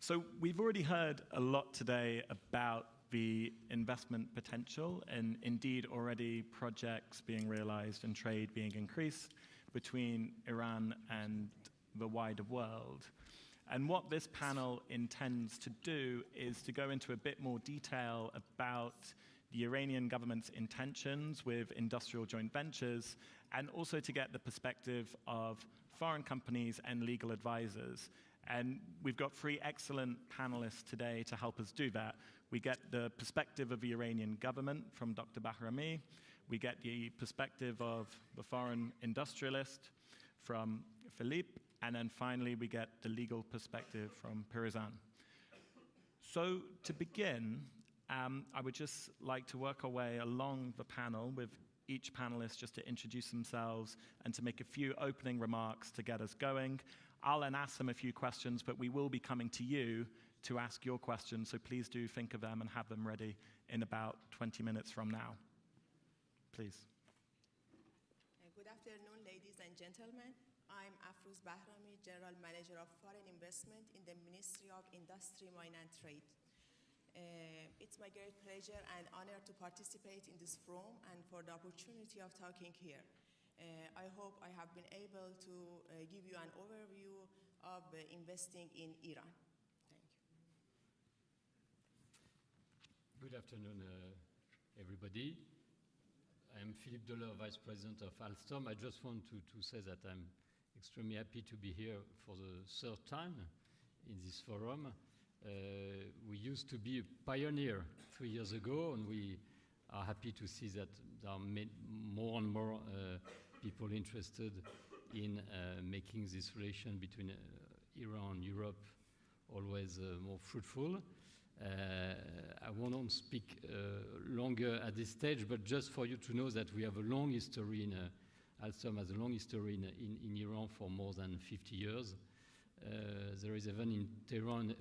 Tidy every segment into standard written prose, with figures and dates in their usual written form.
So we've already heard a lot today about the investment potential and indeed already projects being realized and trade being increased between Iran and the wider world. And what this panel intends to do is to go into a bit more detail about the Iranian government's intentions with industrial joint ventures, and also to get the perspective of foreign companies and legal advisors. And we've got three excellent panelists today to help us do that. We get the perspective of the Iranian government from Dr. Bahrami. We get the perspective of the foreign industrialist from Philippe. And then finally, we get the legal perspective from Pirizan. So to begin, I would just like to work our way along the panel with each panelist just to introduce themselves and to make a few opening remarks to get us going. I'll then ask them a few questions, but we will be coming to you to ask your questions, so please do think of them and have them ready in about 20 minutes from now. Please. Good afternoon, ladies and gentlemen. I'm Afrouz Bahrami, General Manager of Foreign Investment in the Ministry of Industry, Mine and Trade. It's my great pleasure and honor to participate in this forum and for the opportunity of talking here. I hope I have been able to give you an overview of investing in Iran. Thank you. Good afternoon, everybody. I'm Philippe Deleur, Vice President of Alstom. I just want to say that I'm extremely happy to be here for the third time in this forum. We used to be a pioneer 3 years ago, and we are happy to see that there are more and more people interested in making this relation between Iran and Europe always more fruitful. I won't speak longer at this stage, but just for you to know that we have a long history Alstom has a long history in Iran for more than 50 years. There is even in Tehran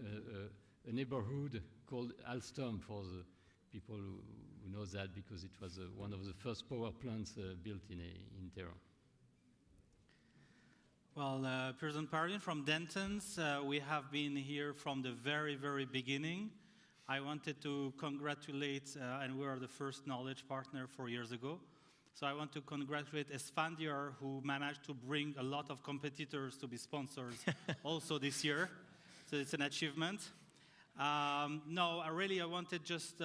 a neighborhood called Alstom for the people who know that, because it was one of the first power plants built in Tehran. Well, President Pardon from Dentons, we have been here from the very, very beginning. I wanted to congratulate, and we are the first knowledge partner 4 years ago. So I want to congratulate Esfandiar, who managed to bring a lot of competitors to be sponsors also this year. So it's an achievement. No, I wanted just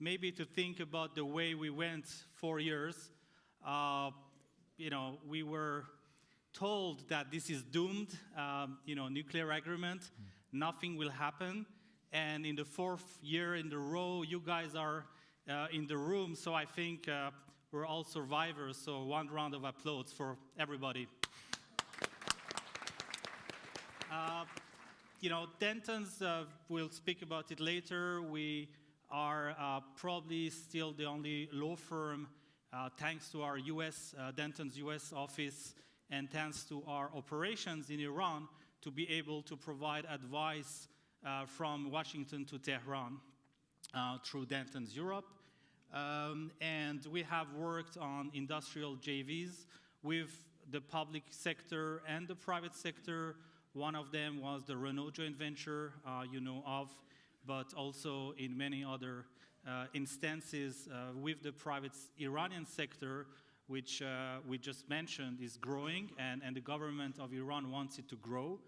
maybe to think about the way we went 4 years. We were told that this is doomed, nuclear agreement, nothing will happen. And in the 4th year in a row, you guys are in the room, so I think we're all survivors, so one round of applause for everybody. Dentons, we'll speak about it later. We are probably still the only law firm, thanks to our Dentons US office, and thanks to our operations in Iran, to be able to provide advice from Washington to Tehran through Dentons Europe. And we have worked on industrial JVs with the public sector and the private sector. One of them was the Renault joint venture, but also in many other instances with the private Iranian sector, which we just mentioned is growing, and the government of Iran wants it to grow.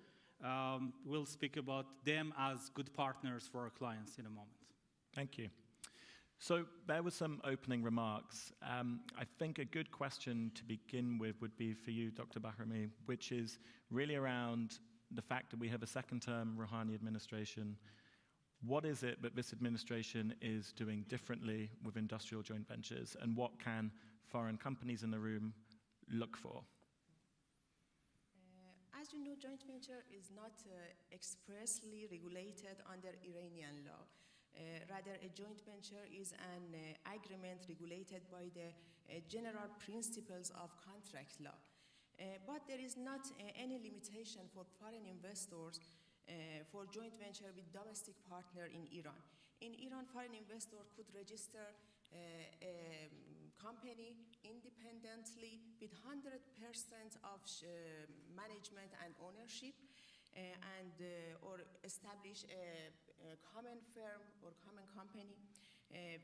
We'll speak about them as good partners for our clients in a moment. Thank you. So there were some opening remarks. I think a good question to begin with would be for you, Dr. Bahrami, which is really around the fact that we have a second-term Rouhani administration. What is it that this administration is doing differently with industrial joint ventures, and what can foreign companies in the room look for? As you know, joint venture is not expressly regulated under Iranian law. Rather, a joint venture is an agreement regulated by the general principles of contract law. But there is not any limitation for foreign investors for joint venture with domestic partner in Iran. In Iran, foreign investor could register a company independently with 100% of management and ownership. or establish a common firm or common company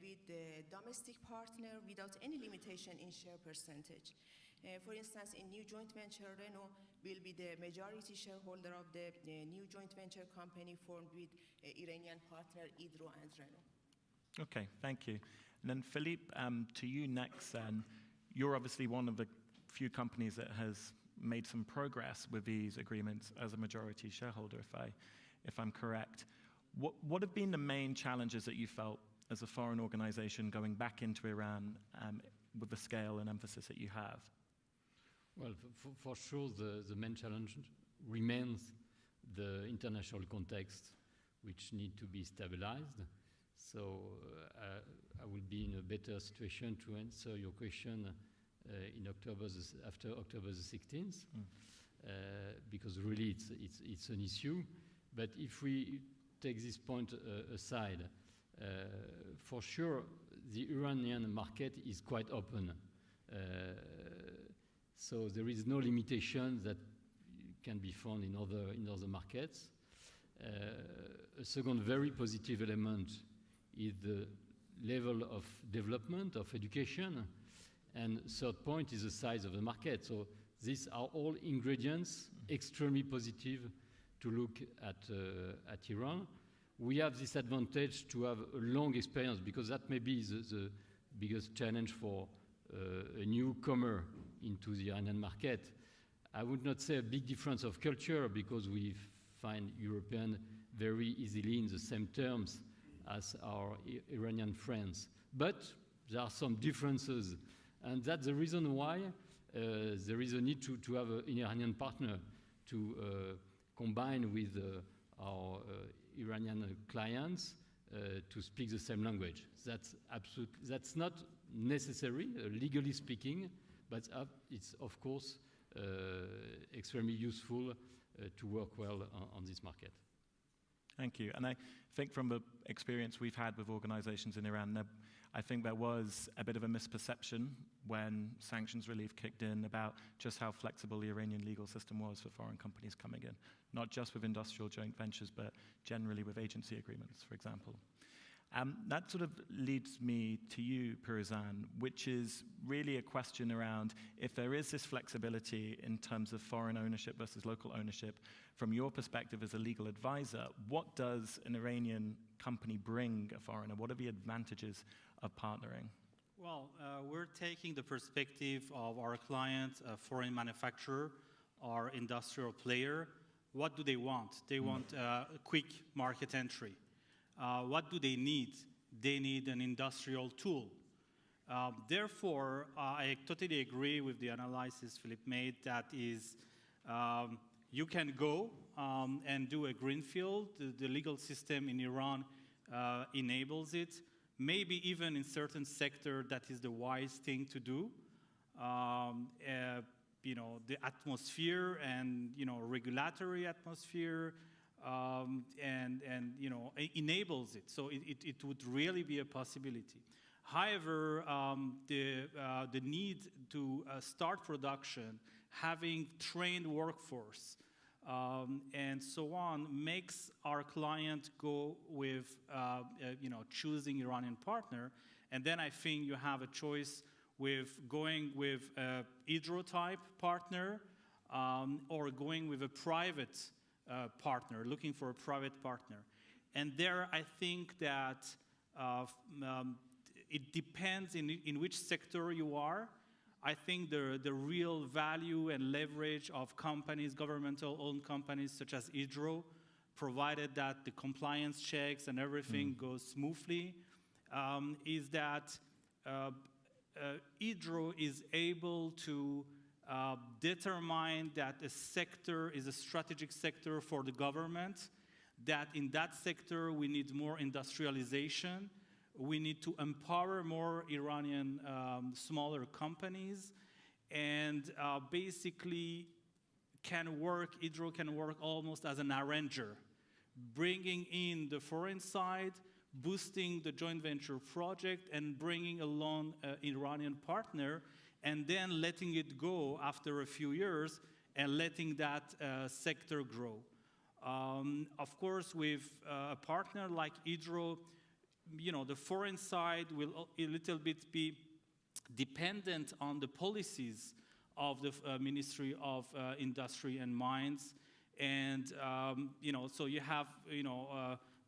with the domestic partner without any limitation in share percentage. For instance, in new joint venture, Renault will be the majority shareholder of the new joint venture company formed with Iranian partner Hydro and Renault. Okay, thank you. And then Philippe, to you next then. You're obviously one of the few companies that has made some progress with these agreements as a majority shareholder, if I'm correct. What have been the main challenges that you felt as a foreign organization going back into Iran with the scale and emphasis that you have? Well, for sure, the main challenge remains the international context, which need to be stabilized. So I will be in a better situation to answer your question after October the 16th, because really it's an issue. But if we take this point aside, for sure, the Iranian market is quite open. So there is no limitation that can be found in other markets. A second very positive element is the level of development of education, and third point is the size of the market. So these are all ingredients extremely positive to look at Iran. We have this advantage to have a long experience, because that may be the biggest challenge for a newcomer into the Iranian market. I would not say a big difference of culture, because we find European very easily in the same terms as our Iranian friends. But there are some differences, and that's the reason why there is a need to have an Iranian partner to combine with our Iranian clients to speak the same language. That's not necessary, legally speaking, but it's of course extremely useful to work well on this market. Thank you. And I think from the experience we've had with organizations in Iran, I think there was a bit of a misperception when sanctions relief kicked in about just how flexible the Iranian legal system was for foreign companies coming in, not just with industrial joint ventures, but generally with agency agreements, for example. That sort of leads me to you, Piruzan, which is really a question around if there is this flexibility in terms of foreign ownership versus local ownership. From your perspective as a legal advisor, what does an Iranian company bring a foreigner? What are the advantages of partnering? Well, we're taking the perspective of our client, a foreign manufacturer or industrial player. What do they want? They want a quick market entry. What do they need? They need an industrial tool. Therefore, I totally agree with the analysis Philippe made, that is, you can go and do a greenfield. The legal system in Iran enables it. Maybe even in certain sector, that is the wise thing to do. The atmosphere and, regulatory atmosphere, and enables it. So it would really be a possibility. However, the need to start production, having trained workforce, and so on, makes our client go with choosing Iranian partner. And then I think you have a choice with going with a Hydro type partner, or going with a private partner, looking for a private partner. And there I think that it depends in which sector you are. I think the real value and leverage of companies, governmental-owned companies such as Hydro, provided that the compliance checks and everything goes smoothly, is that Hydro is able to determine that a sector is a strategic sector for the government, that in that sector we need more industrialization, we need to empower more Iranian smaller companies, and basically Hydro can work almost as an arranger, bringing in the foreign side, boosting the joint venture project, and bringing along an Iranian partner, and then letting it go after a few years and letting that sector grow. Of course, with a partner like Hydro, the foreign side will a little bit be dependent on the policies of the Ministry of Industry and Mines. And, so you have,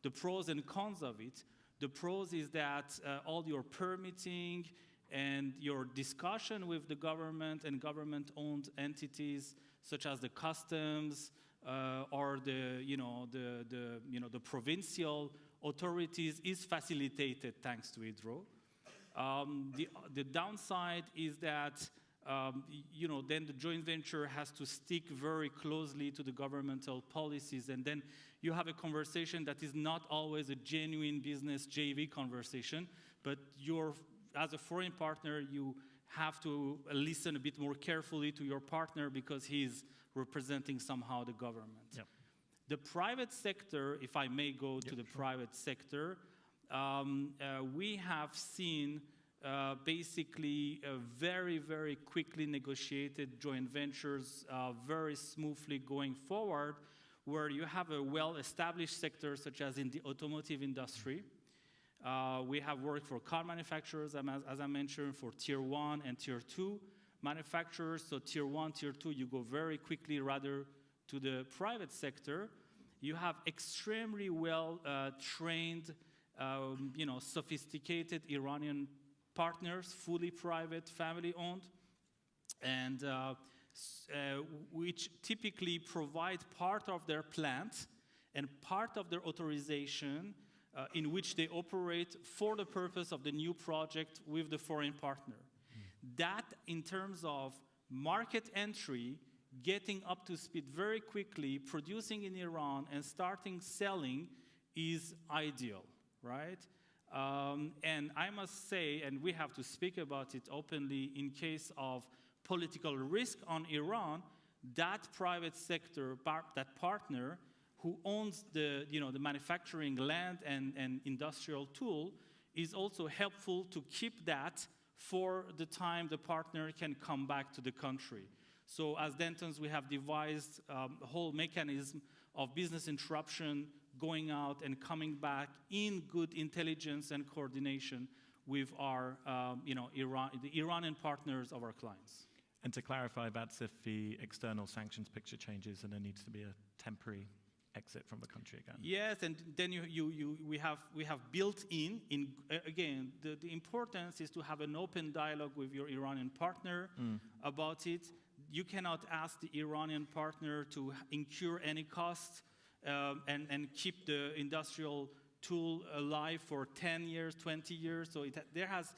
the pros and cons of it. The pros is that all your permitting and your discussion with the government and government-owned entities, such as the customs or the provincial authorities, is facilitated thanks to Hydro. The downside is that then the joint venture has to stick very closely to the governmental policies, and then you have a conversation that is not always a genuine business JV conversation, but as a foreign partner, you have to listen a bit more carefully to your partner because he's representing somehow the government. Yep. The private sector, if I may go to the private sector, we have seen basically very, very quickly negotiated joint ventures very smoothly going forward, where you have a well-established sector, such as in the automotive industry. We have worked for car manufacturers, as I mentioned, for Tier 1 and Tier 2 manufacturers. So Tier 1, Tier 2, you go very quickly rather to the private sector. You have extremely well-trained, sophisticated Iranian partners, fully private, family-owned, and which typically provide part of their plant and part of their authorization in which they operate for the purpose of the new project with the foreign partner. That, in terms of market entry, getting up to speed very quickly, producing in Iran and starting selling is ideal, right? And I must say, and we have to speak about it openly, in case of political risk on Iran, that private sector, that partner who owns the manufacturing land and industrial tool, is also helpful to keep that for the time the partner can come back to the country. So as Dentons, we have devised a whole mechanism of business interruption, going out and coming back in good intelligence and coordination with our, the Iranian partners of our clients. And to clarify, that's if the external sanctions picture changes and there needs to be a temporary exit from the country again. Yes, and then we have built in again, the importance is to have an open dialogue with your Iranian partner about it. You cannot ask the Iranian partner to incur any cost and keep the industrial tool alive for 10 years, 20 years. So it has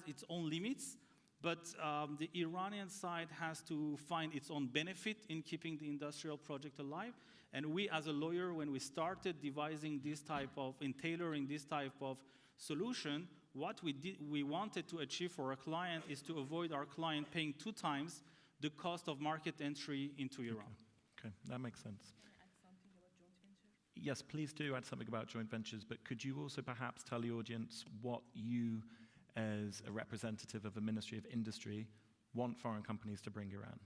its own limits, but the Iranian side has to find its own benefit in keeping the industrial project alive. And we, as a lawyer, when we started devising this type of, in tailoring this type of solution, what we wanted to achieve for our client is to avoid our client paying 2 times the cost of market entry into Iran. Okay, that makes sense. Can I add something about joint venture? Yes, please do add something about joint ventures, but could you also perhaps tell the audience what you, as a representative of the Ministry of Industry, want foreign companies to bring Iran?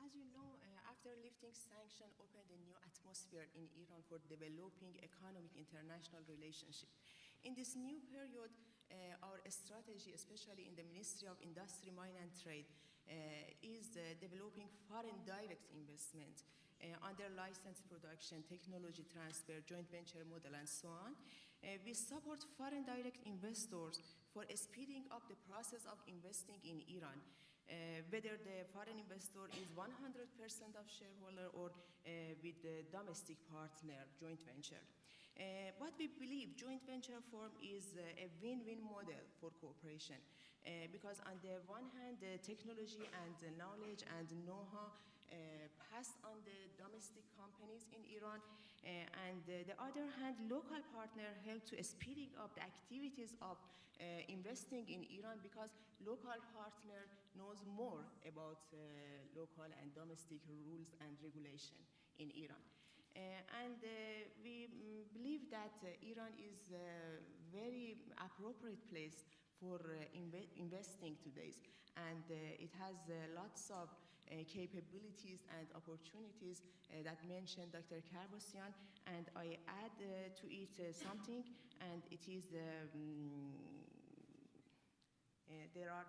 As you know, after lifting sanction opened a new atmosphere in Iran for developing economic international relationship. In this new period, our strategy, especially in the Ministry of Industry, Mine and Trade, is developing foreign direct investment under license production, technology transfer, joint venture model, and so on. We support foreign direct investors for speeding up the process of investing in Iran, whether the foreign investor is 100% of shareholder or with the domestic partner joint venture. But we believe joint venture form is a win-win model for cooperation because on the one hand, the technology and the knowledge and know-how pass on the domestic companies in Iran, and the other hand, local partner help to speeding up the activities of investing in Iran because local partner knows more about local and domestic rules and regulation in Iran. And we believe that Iran is a very appropriate place for investing today. And it has lots of capabilities and opportunities that mentioned Dr. Karbosian, and I add to it something, and it is there are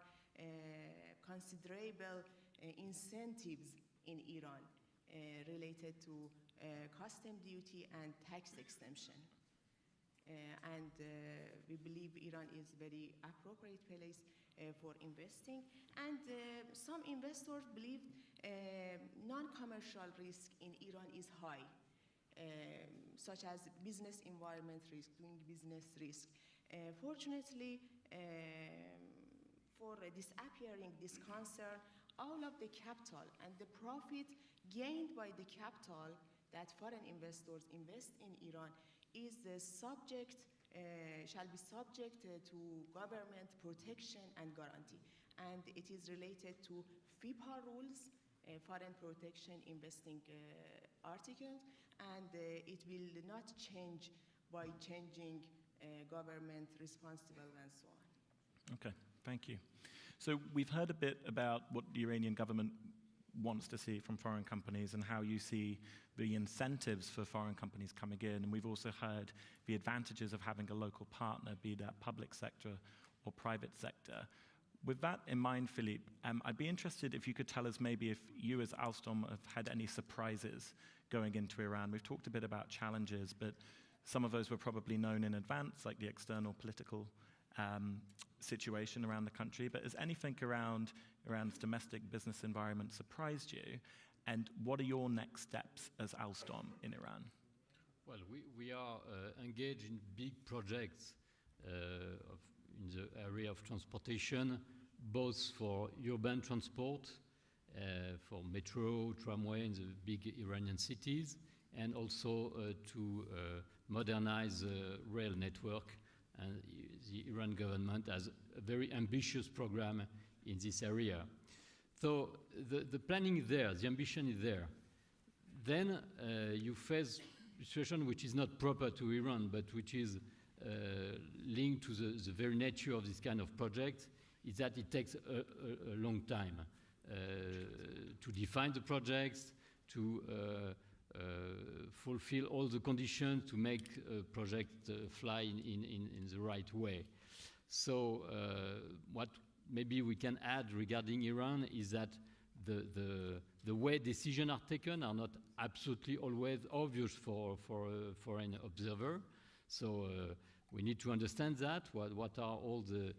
considerable incentives in Iran related to custom duty and tax exemption. And we believe Iran is a very appropriate place for investing. And some investors believe non-commercial risk in Iran is high, such as business environment risk, doing business risk. Fortunately, for disappearing this concern, all of the capital and the profit gained by the capital that foreign investors invest in Iran is subject, shall be subject to government protection and guarantee. And it is related to FIPA rules, foreign protection investing articles, and it will not change by changing government responsible and so on. Okay, thank you. So we've heard a bit about what the Iranian government wants to see from foreign companies and how you see the incentives for foreign companies coming in. And we've also heard the advantages of having a local partner, be that public sector or private sector. With that in mind, Philippe, I'd be interested if you could tell us maybe if you as Alstom have had any surprises going into Iran. We've talked a bit about challenges, but some of those were probably known in advance, like the external political situation around the country. But has anything around Iran's domestic business environment surprised you? And what are your next steps as Alstom in Iran? Well, we are engaged in big projects in the area of transportation, both for urban transport, for metro, tramway in the big Iranian cities, and also to modernize the rail network. And the Iran government has a very ambitious program in this area. So the planning is there, the ambition is there. Then you face a situation which is not proper to Iran, but which is linked to the very nature of this kind of project, is that it takes a long time to define the projects, to fulfill all the conditions to make a project fly in the right way. So what maybe we can add regarding Iran is that the way decisions are taken are not absolutely always obvious for a foreign observer. So we need to understand that, what are all the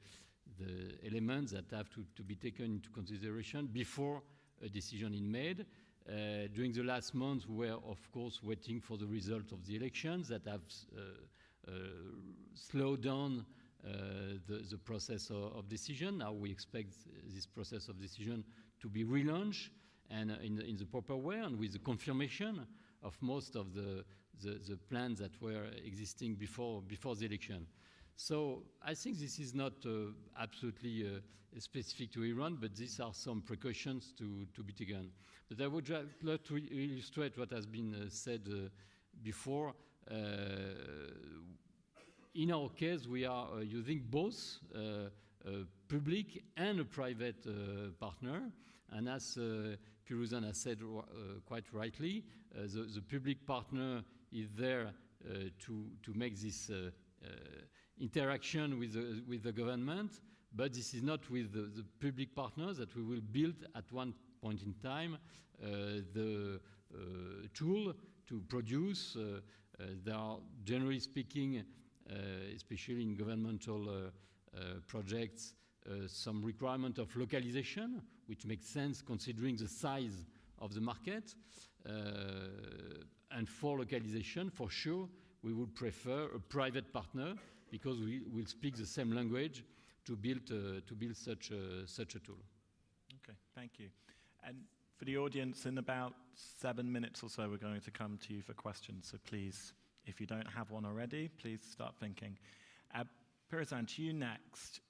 elements that have to be taken into consideration before a decision is made. During the last months, we were, of course, waiting for the result of the elections that have slowed down the process of decision. Now we expect this process of decision to be relaunched and in the proper way and with the confirmation of most of the plans that were existing before the election. So I think this is not absolutely specific to Iran, but these are some precautions to be taken. But I would like to illustrate what has been said before. In our case, we are using both a public and a private partner. And as Firuzan has said quite rightly, the public partner is there to make this interaction with the government, but this is not with the public partners that we will build at one point in time the tool to produce. There are, generally speaking, especially in governmental projects, some requirement of localization, which makes sense considering the size of the market. And for localization, for sure, we would prefer a private partner because we will speak the same language to build such a tool. Okay, thank you. And for the audience, in about 7 minutes or so, we're going to come to you for questions. So please, if you don't have one already, please start thinking. Firuzan, to you next.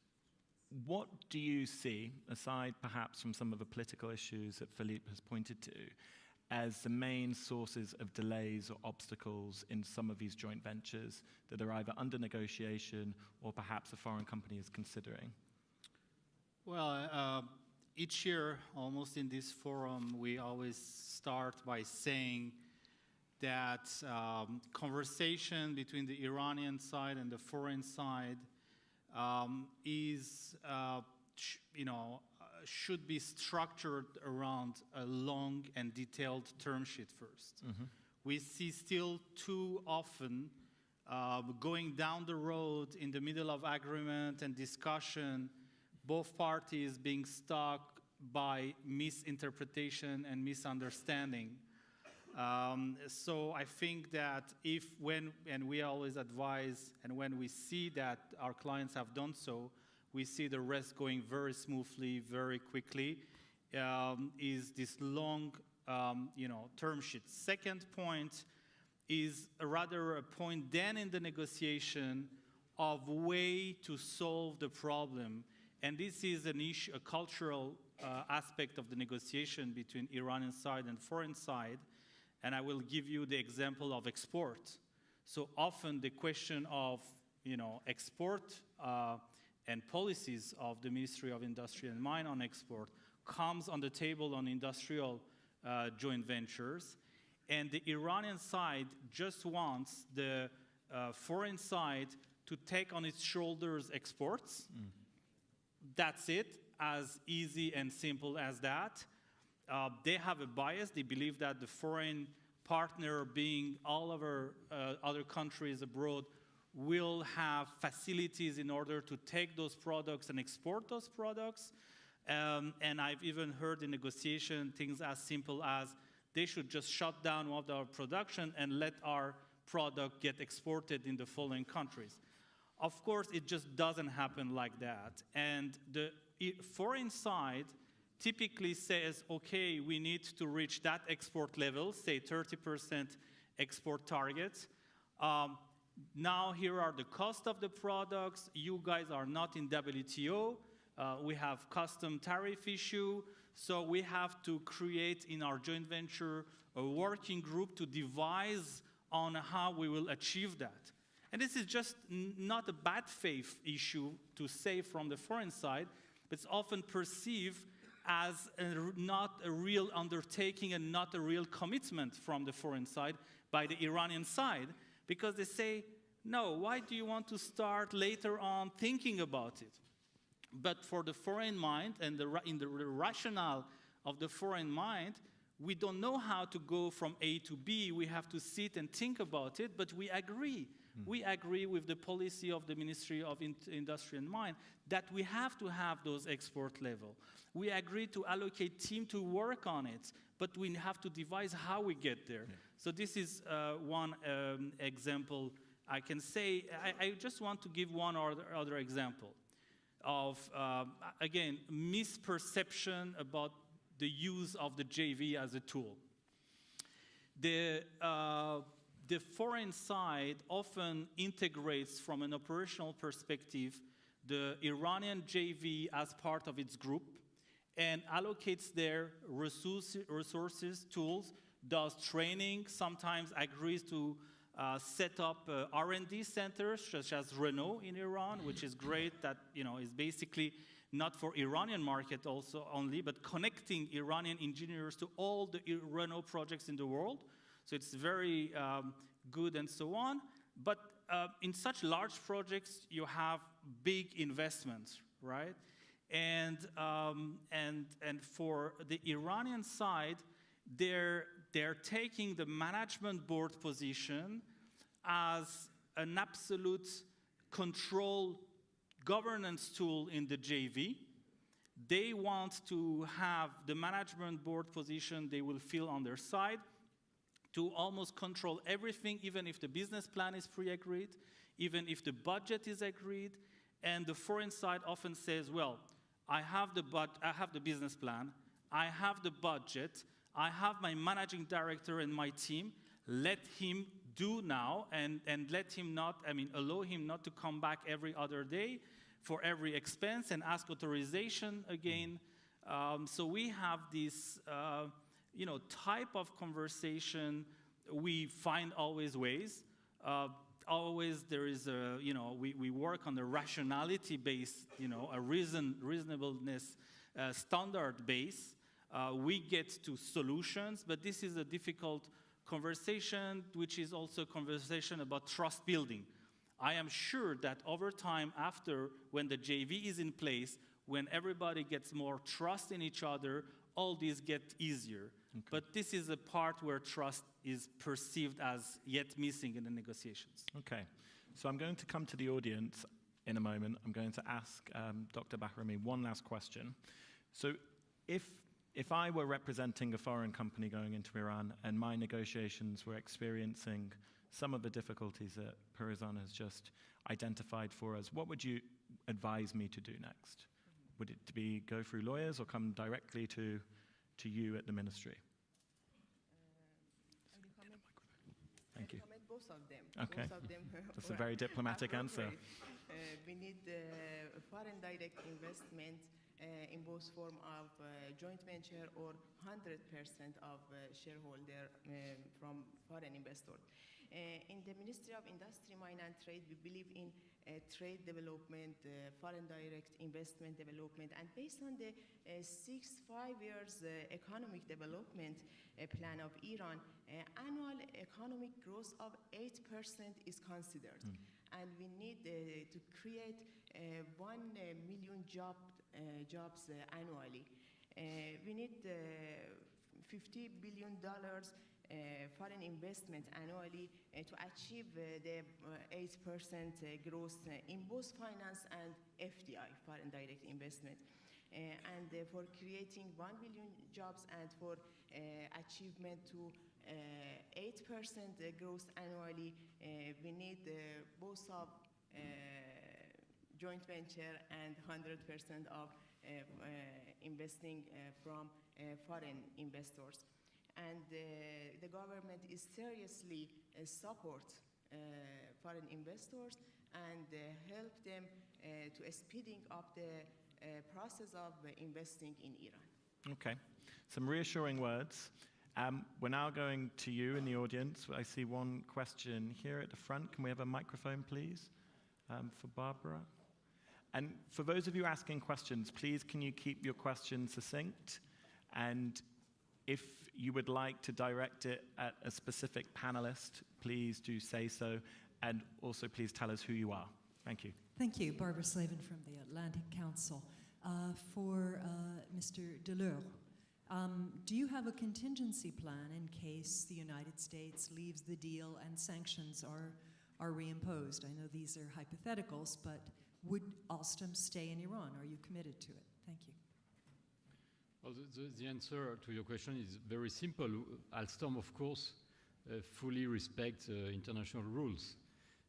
What do you see, aside perhaps from some of the political issues that Philippe has pointed to, as the main sources of delays or obstacles in some of these joint ventures that are either under negotiation or perhaps a foreign company is considering? Well, each year, almost in this forum, we always start by saying that conversation between the Iranian side and the foreign side should be structured around a long and detailed term sheet first. Mm-hmm. We see still too often going down the road in the middle of agreement and discussion, both parties being stuck by misinterpretation and misunderstanding. So I think that and we always advise, and when we see that our clients have done so, we see the rest going very smoothly, very quickly, is this long, term sheet. Second point is rather a point then in the negotiation of way to solve the problem. And this is an issue, a cultural aspect of the negotiation between Iranian side and foreign side. And I will give you the example of export. So often the question of, export and policies of the Ministry of Industry and Mine on export comes on the table on industrial joint ventures. And the Iranian side just wants the foreign side to take on its shoulders exports. Mm. That's it, as easy and simple as that. They have a bias. They believe that the foreign partner, being all over other countries abroad, will have facilities in order to take those products and export those products. And I've even heard in negotiation things as simple as they should just shut down all our production and let our product get exported in the following countries. Of course, it just doesn't happen like that. And the foreign side typically says, okay, we need to reach that export level, say 30% export targets. Now here are the cost of the products. You guys are not in WTO. We have custom tariff issue. So we have to create in our joint venture a working group to devise on how we will achieve that. And this is just not a bad faith issue to say from the foreign side, but it's often perceived as not a real undertaking and not a real commitment from the foreign side by the Iranian side, because they say, no, why do you want to start later on thinking about it? But for the foreign mind and in the rationale of the foreign mind, we don't know how to go from A to B. We have to sit and think about it, but we agree. We agree with the policy of the Ministry of Industry and Mine that we have to have those export level. We agree to allocate team to work on it, but we have to devise how we get there. Yeah. So this is one example I can say. I just want to give one other example of, again, misperception about the use of the JV as a tool. The foreign side often integrates from an operational perspective the Iranian JV as part of its group and allocates their resources, tools, does training, sometimes agrees to set up R&D centers such as Renault in Iran, which is great, that is basically not for Iranian market also only, but connecting Iranian engineers to all the Renault projects in the world. So it's very good and so on. But in such large projects, you have big investments, right? And for the Iranian side, they're taking the management board position as an absolute control governance tool in the JV. They want to have the management board position they will feel on their side to almost control everything, even if the business plan is pre-agreed, even if the budget is agreed. And the foreign side often says, well, I have the business plan, I have the budget, I have my managing director and my team, let him do now and let him not, allow him not to come back every other day for every expense and ask authorization again. So we have this type of conversation, we find always ways. Always there is we work on the rationality base, a reasonableness standard base. We get to solutions, but this is a difficult conversation, which is also a conversation about trust building. I am sure that over time, after, when the JV is in place, when everybody gets more trust in each other, all these get easier. Okay. But this is a part where trust is perceived as yet missing in the negotiations. Okay, so I'm going to come to the audience in a moment. I'm going to ask Dr. Bahrami one last question. So if I were representing a foreign company going into Iran and my negotiations were experiencing some of the difficulties that Perizan has just identified for us, what would you advise me to do next? Would it be go through lawyers or come directly to you at the ministry? Thank you. Both of them. Okay. Both of them That's a very diplomatic answer. We need foreign direct investment in both form of joint venture or 100% of shareholder from foreign investors. In the Ministry of Industry, Mine and Trade, we believe in trade development, foreign direct investment development, and based on the 5 years economic development plan of Iran, annual economic growth of 8% is considered. And we need to create 1 million jobs annually. We need $50 billion foreign investment annually to achieve the 8% growth in both finance and FDI, foreign direct investment. And for creating 1 million jobs and for achievement to 8% growth annually, we need both of joint venture and 100% of investing from foreign investors. And the government is seriously support foreign investors and help them to speeding up the process of investing in Iran. Okay, some reassuring words. We're now going to you in the audience. I see one question here at the front. Can we have a microphone, please, for Barbara? And for those of you asking questions, please can you keep your questions succinct? And if you would like to direct it at a specific panelist, please do say so. And also please tell us who you are. Thank you. Thank you. Barbara Slavin from the Atlantic Council. For Mr. Delors, do you have a contingency plan in case the United States leaves the deal and sanctions are reimposed? I know these are hypotheticals, but would Alstom stay in Iran? Are you committed to it? Thank you. Well, the answer to your question is very simple. Alstom, of course, fully respects international rules.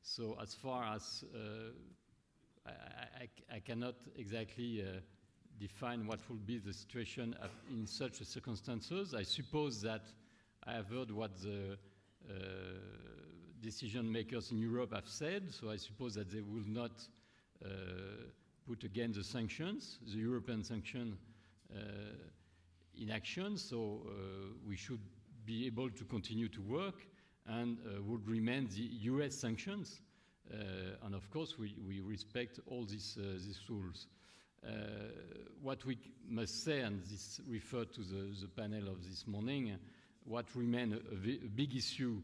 So as far as I cannot exactly define what will be the situation in such circumstances. I suppose that I have heard what the decision makers in Europe have said, so I suppose that they will not put again the sanctions, the European sanction in action, so we should be able to continue to work and would remain the US sanctions. And of course, we respect all these rules. What we must say, and this referred to the panel of this morning, what remains a big issue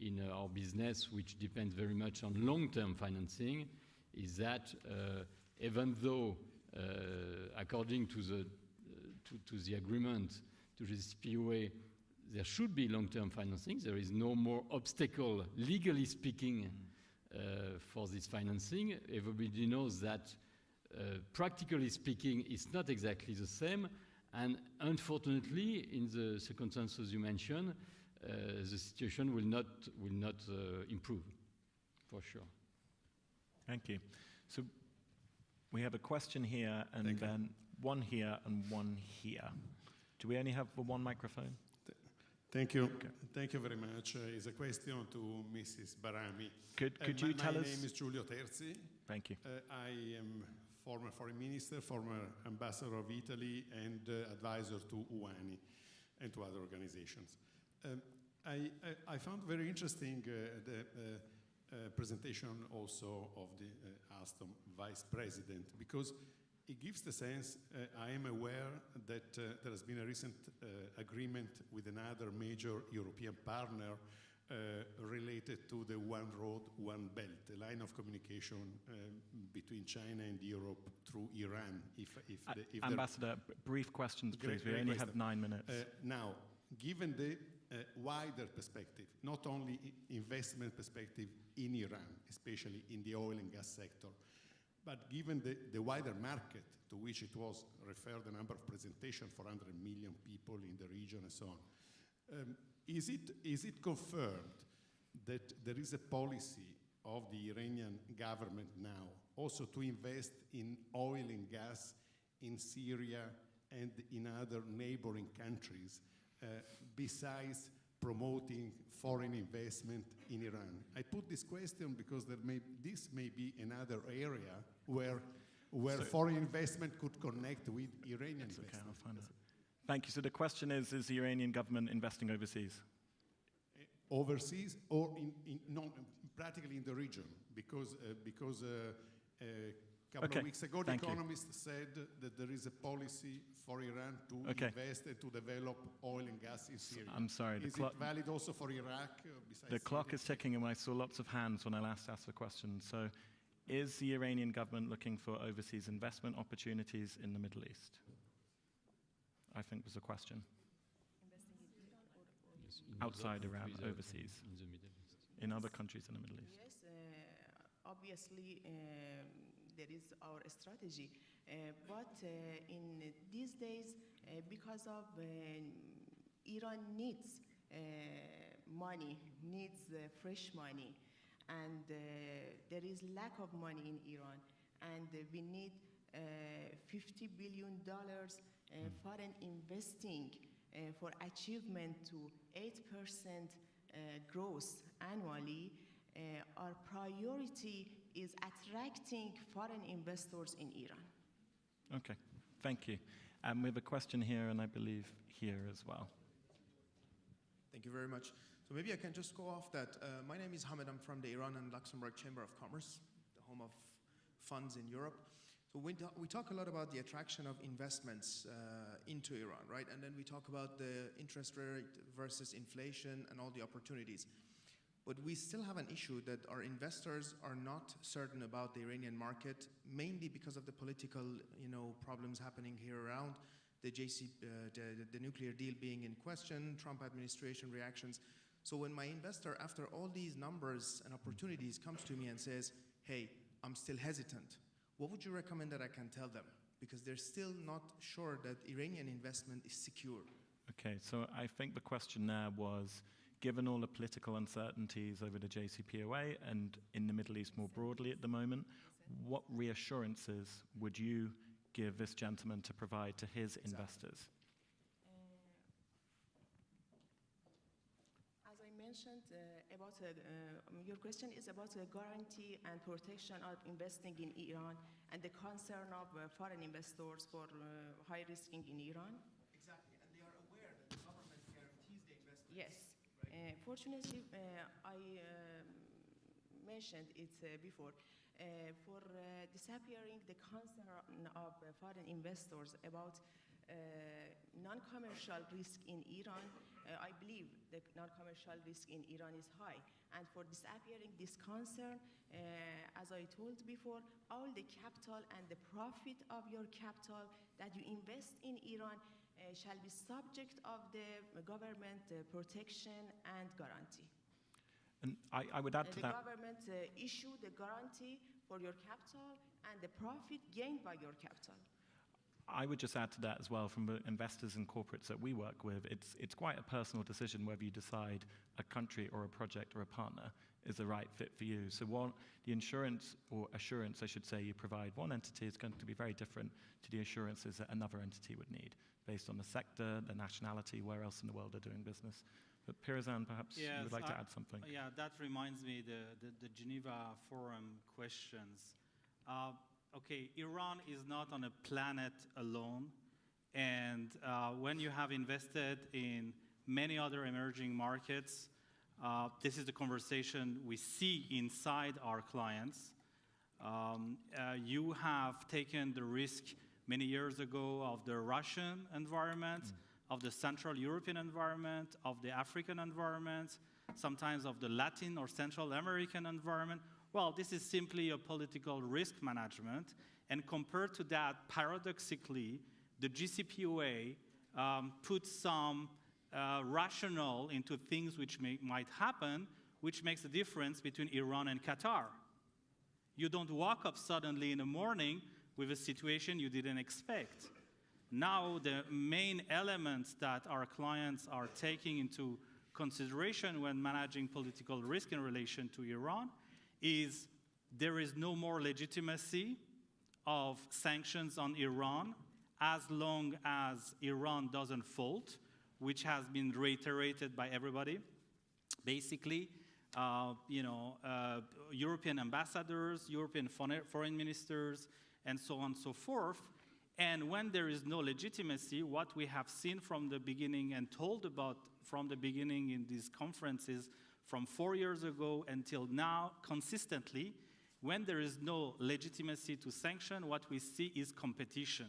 in our business, which depends very much on long-term financing, is that even though, according to the agreement, to this POA, there should be long-term financing, there is no more obstacle, legally speaking, for this financing. Everybody knows that, practically speaking, it's not exactly the same. And unfortunately, in the circumstances you mentioned, the situation will not improve, for sure. Thank you. So we have a question here, and then one here and one here. Do we only have one microphone? Thank you. Okay. Thank you very much. It's a question to Mrs. Bahrami. Could you tell us? My name is Giulio Terzi. Thank you. I am former foreign minister, former ambassador of Italy, and advisor to UANI. and to other organizations. I found very interesting the presentation also of the Alstom Vice President, because it gives the sense, I am aware that there has been a recent agreement with another major European partner related to the One Road, One Belt, a line of communication between China and Europe through Iran. If Ambassador, brief questions, please. We only have 9 minutes. Now, given the wider perspective, not only investment perspective in Iran, especially in the oil and gas sector, but given the wider market to which it was referred, the number of presentations, 400 million people in the region and so on, is it confirmed that there is a policy of the Iranian government now also to invest in oil and gas in Syria and in other neighboring countries, besides promoting foreign investment in Iran? I put this question because this may be another area where foreign investment could connect with Iranian investment. Okay, I'll find out. Thank you. So the question is the Iranian government investing overseas? Overseas or practically in the region, because a couple of weeks ago, The Economist said that there is a policy for Iran to invest and to develop oil and gas in Syria. I'm sorry. Is it valid also for Iraq? The clock is ticking, and I saw lots of hands when I last asked the question. So is the Iranian government looking for overseas investment opportunities in the Middle East? I think was the question. Investing in Iran or Yes, outside Iran, overseas, in the Middle East. in other countries in the Middle East. Yes, obviously there is our strategy, but in these days, because of Iran needs money, needs fresh money, and there is lack of money in Iran, and we need $50 billion foreign investing for achievement to 8% growth annually. Our priority is attracting foreign investors in Iran. Okay, thank you. We have a question here, and I believe here as well. Thank you very much. So maybe I can just go off that. My name is Hamid. I'm from the Iran and Luxembourg Chamber of Commerce, the home of funds in Europe. So we talk a lot about the attraction of investments into Iran, right? And then we talk about the interest rate versus inflation and all the opportunities. But we still have an issue that our investors are not certain about the Iranian market, mainly because of the political, problems happening here around, the nuclear deal being in question, Trump administration reactions. So when my investor, after all these numbers and opportunities, comes to me and says, hey, I'm still hesitant, what would you recommend that I can tell them? Because they're still not sure that Iranian investment is secure. Okay, so I think the question there was, given all the political uncertainties over the JCPOA and in the Middle East more broadly at the moment, what reassurances would you give this gentleman to provide to his investors? As I mentioned, your question is about the guarantee and protection of investing in Iran and the concern of foreign investors for high risking in Iran? Exactly, and they are aware that the government guarantees the investment. Yes. Fortunately, I mentioned it before. For disappearing the concern of foreign investors about non-commercial risk in Iran, I believe the non-commercial risk in Iran is high. And for disappearing this concern, as I told before, all the capital and the profit of your capital that you invest in Iran shall be subject of the government protection and guarantee. And I would add to that. The government issue the guarantee for your capital and the profit gained by your capital. I would just add to that as well, from the investors and corporates that we work with, it's quite a personal decision whether you decide a country or a project or a partner is the right fit for you. So the insurance or assurance, I should say, you provide one entity is going to be very different to the assurances that another entity would need, based on the sector, the nationality, where else in the world they're doing business. But Pirazan, perhaps you would like to add something. Yeah, that reminds me the Geneva Forum questions. Okay, Iran is not on a planet alone. And when you have invested in many other emerging markets, this is the conversation we see inside our clients. You have taken the risk many years ago of the Russian environment, of the Central European environment, of the African environment, sometimes of the Latin or Central American environment. Well, this is simply a political risk management. And compared to that, paradoxically, the GCPOA puts some rationale into things which might happen, which makes a difference between Iran and Qatar. You don't wake up suddenly in the morning with a situation you didn't expect. Now, the main elements that our clients are taking into consideration when managing political risk in relation to Iran is there is no more legitimacy of sanctions on Iran as long as Iran doesn't fold, which has been reiterated by everybody. Basically, European ambassadors, European foreign ministers, and so on and so forth. And when there is no legitimacy, what we have seen from the beginning and told about from the beginning in these conferences from 4 years ago until now, consistently, when there is no legitimacy to sanction, what we see is competition.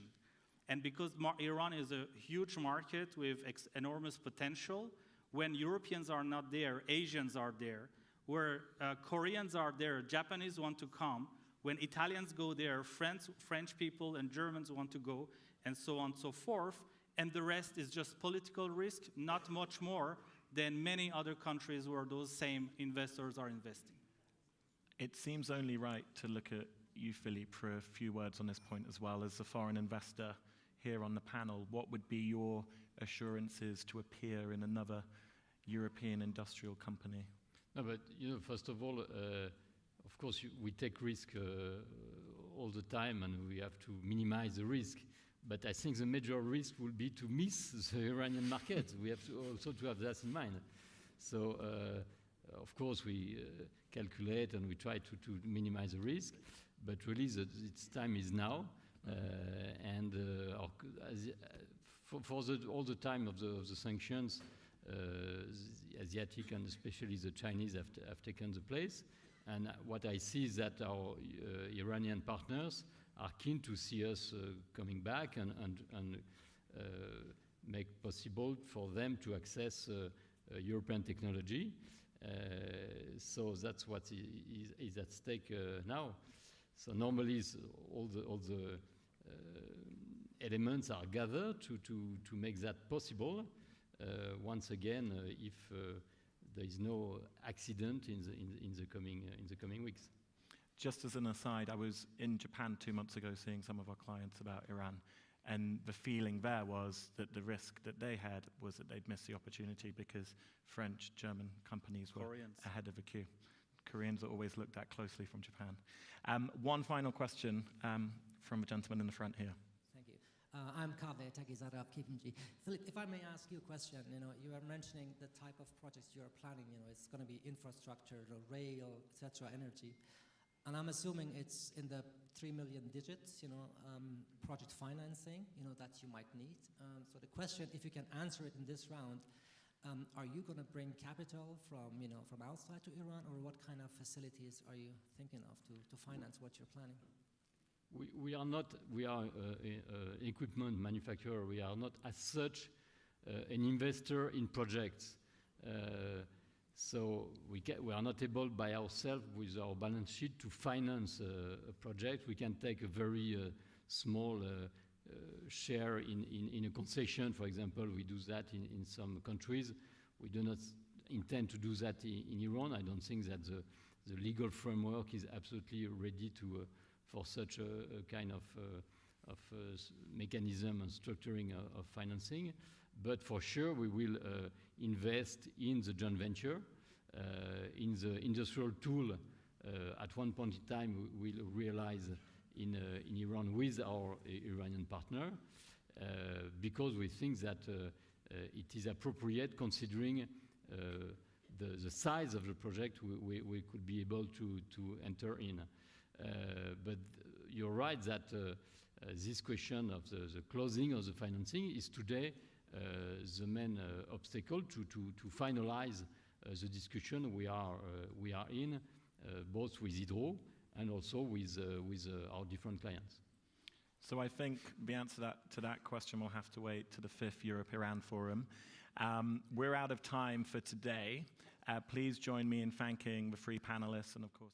And because Iran is a huge market with enormous potential, when Europeans are not there, Asians are there. Where Koreans are there, Japanese want to come. When Italians go there, French people and Germans want to go, and so on and so forth. And the rest is just political risk, not much more than many other countries where those same investors are investing. It seems only right to look at you, Philippe, for a few words on this point as well. As a foreign investor here on the panel, what would be your assurances to appear in another European industrial company? No, but first of all, of course, we take risk all the time, and we have to minimize the risk. But I think the major risk will be to miss the Iranian market. We have to also to have that in mind. So, of course, we calculate and we try to minimize the risk. But really, its time is now. All the time of the sanctions, the Asiatic and especially the Chinese have taken the place. And what I see is that our Iranian partners are keen to see us coming back and make possible for them to access European technology. So that's what is at stake now. So normally all the elements are gathered to make that possible. Once again, if there is no accident in the coming weeks. Just as an aside, I was in Japan 2 months ago seeing some of our clients about Iran, and the feeling there was that the risk that they had was that they'd miss the opportunity because French, German companies were ahead of the queue. Koreans are always looked at closely from Japan. One final question from a gentleman in the front here. Thank you. I'm Kaveh Takizada of KPMG. Philippe, if I may ask you a question, you are mentioning the type of projects you are planning. It's going to be infrastructure, rail, etc., energy. And I'm assuming it's in the 3 million digits, project financing, that you might need. So the question, if you can answer it in this round, are you going to bring capital from outside to Iran, or what kind of facilities are you thinking of to finance what you're planning? We are not. We are an equipment manufacturer. We are not, as such, an investor in projects. So we are not able by ourselves with our balance sheet to finance a project. We can take a very small share in a concession, for example. We do that in some countries. We do not intend to do that in Iran. I don't think that the legal framework is absolutely ready for such a kind of mechanism and structuring of financing. But for sure, we will invest in the joint venture, in the industrial tool. At one point in time, we will realize in Iran with our Iranian partner, because we think that it is appropriate considering the size of the project we could be able to enter in. But you're right that this question of the closing of the financing is today the main obstacle to finalize the discussion we are in, both with Hydro and also with our different clients. So I think the answer to that question will have to wait to the 5th Europe-Iran Forum. We're out of time for today. Please join me in thanking the three panelists and, of course,